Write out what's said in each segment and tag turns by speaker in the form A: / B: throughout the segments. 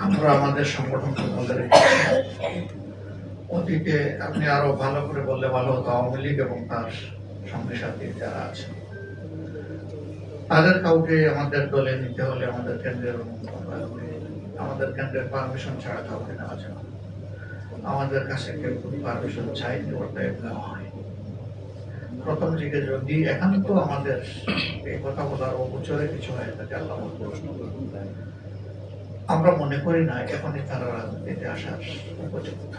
A: আমরা আমাদের সংগঠনকে বলে অতীতে আপনি আরো ভালো করে বললে ভালো হতো, আওয়ামী লীগ এবং তার সঙ্গে সাথে যারা আছে তাদের কাউকে আমাদের দলে নিতে হলে আমাদের কেন্দ্রের অনুমোদন লাগবে। আমাদের কেন্দ্রের পারমিশন ছাড়া কাউকে নেওয়া যায় না। আমাদের কাছে কেউ পারমিশন চাইনি, অতএব নেওয়া হয়। প্রথম দিকে যদি এখন তো আমাদের এই কথা বলার অগোচরে কিছু হয়ে থাকে, আল্লাহ আমরা মনে করি না এখনই তারা রাজনীতিতে আসার উপযুক্ত।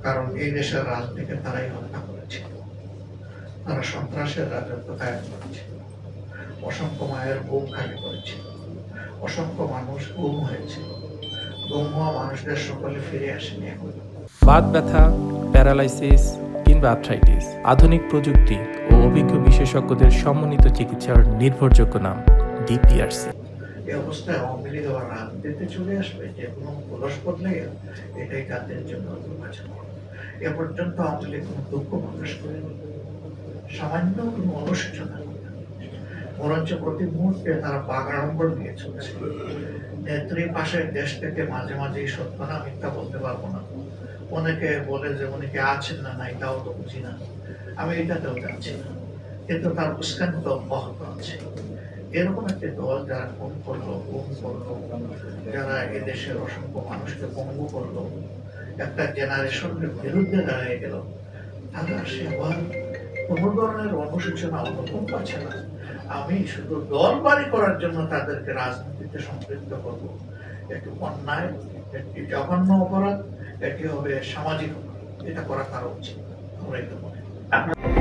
A: কারণ এই দেশের রাজনীতিকে তারাই হত্যা করেছে, তারা সন্ত্রাসের রাজত্ব কায়েম করেছে, অসংখ্য মায়ের বুক খালি করেছে, অসংখ্য মানুষ গুম হয়েছে, গুম হওয়া মানুষদের সকলে ফিরে আসেনি এখন।
B: বাত ব্যথা, প্যারালাইসিস কিংবা আর্থ্রাইটিস, আধুনিক প্রযুক্তি ও অভিজ্ঞ বিশেষজ্ঞদের সমন্বিত চিকিৎসার নির্ভরযোগ্য নাম ডিপিআরসি।
A: এই অবস্থায় আওয়ামী লীগ আবার রাজনীতিতে চলে আসবে, যে কোনো কলস বদলে এটাই তাদের জন্য দুর্ভাগ্য। এ পর্যন্ত আওয়ামী লীগ কোনো দুঃখ প্রকাশ করেনি, সামান্য কোনো অনুশোচনা, বরঞ্চ প্রতি মুহূর্তে তারা বাগাড়ম্বর নিয়ে চলছে। নেত্রী পাশের দেশ থেকে মাঝে মাঝে সত্য না মিথ্যা বলতে পারবো না, অনেকে বলে যে উনি কি আছেন না নাই তাও তো বুঝি না, আমি এটাতেও জানছি না, কিন্তু তার উস্কানি তো অব্যাহত আছে। এরকম একটি দল যারা খুন করলো, গুম করলো, যারা এদেশের অসংখ্য মানুষকে পঙ্গু করলো, একটা জেনারেশনের বিরুদ্ধে দাঁড়িয়ে গেল, তারা সে আবার কোন ধরনের অনুশোচনা অনুভব পাচ্ছে না। আমি শুধু দল বাড়ি করার জন্য তাদেরকে রাজনীতিতে সম্পৃক্ত করব, এটি অন্যায়, একটি জঘন্য অপরাধ, এটি হবে সামাজিক অপরাধ। এটা করা তার উচিত, আমরা এটা মনে করি।